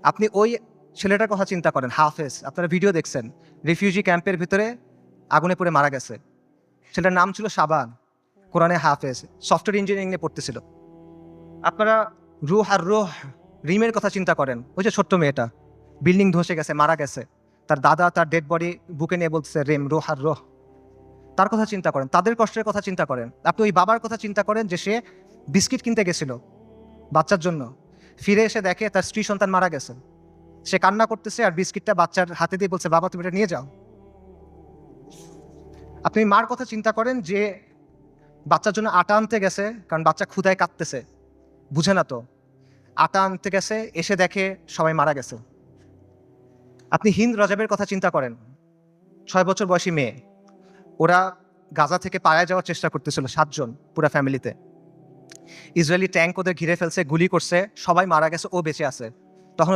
আপনি ওই ছেলেটার কথা চিন্তা করেন, হাফেজ, আপনারা ভিডিও দেখছেন, রিফিউজি ক্যাম্পের ভিতরে আগুনে পড়ে মারা গেছে। ছেলেটার নাম ছিল শাবান, কোরআনে হাফেজ, সফটওয়্যার ইঞ্জিনিয়ারিং নিয়ে পড়তেছিল। আপনারা রুহ আর রুহ রিমের কথা চিন্তা করেন, ওই যে ছোট্ট মেয়েটা বিল্ডিং ধসে গেছে, মারা গেছে, তার দাদা তার ডেড বডি বুকে নিয়ে বলতেছে রেম, রুহ আর রুহ। তার কথা চিন্তা করেন, তাদের কষ্টের কথা চিন্তা করেন। আপনি ওই বাবার কথা চিন্তা করেন যে সে বিস্কিট কিনতে গেছিল বাচ্চার জন্য, ফিরে এসে দেখে তার স্ত্রী সন্তান মারা গেছে। সে কান্না করতেছে আর বিস্কিটটা বাচ্চার হাতে দিয়ে বলছে, বাবা তুমি এটা নিয়ে যাও। আপনি মার কথা চিন্তা করেন যে বাচ্চার জন্য আটা আনতে গেছে, কারণ বাচ্চা ক্ষুধায় কাঁদতেছে, বুঝে না তো, আটা আনতে গেছে, এসে দেখে সবাই মারা গেছে। আপনি হিন্দ রজাবের কথা চিন্তা করেন, 6 বছর বয়সী মেয়ে, ওরা গাজা থেকে পালায় যাওয়ার চেষ্টা করতেছিল 7 জন পুরা ফ্যামিলিতে। ইসরায়েলি ট্যাঙ্ক ওদের ঘিরে ফেলছে, গুলি করছে, সবাই মারা গেছে, ও বেঁচে আছে।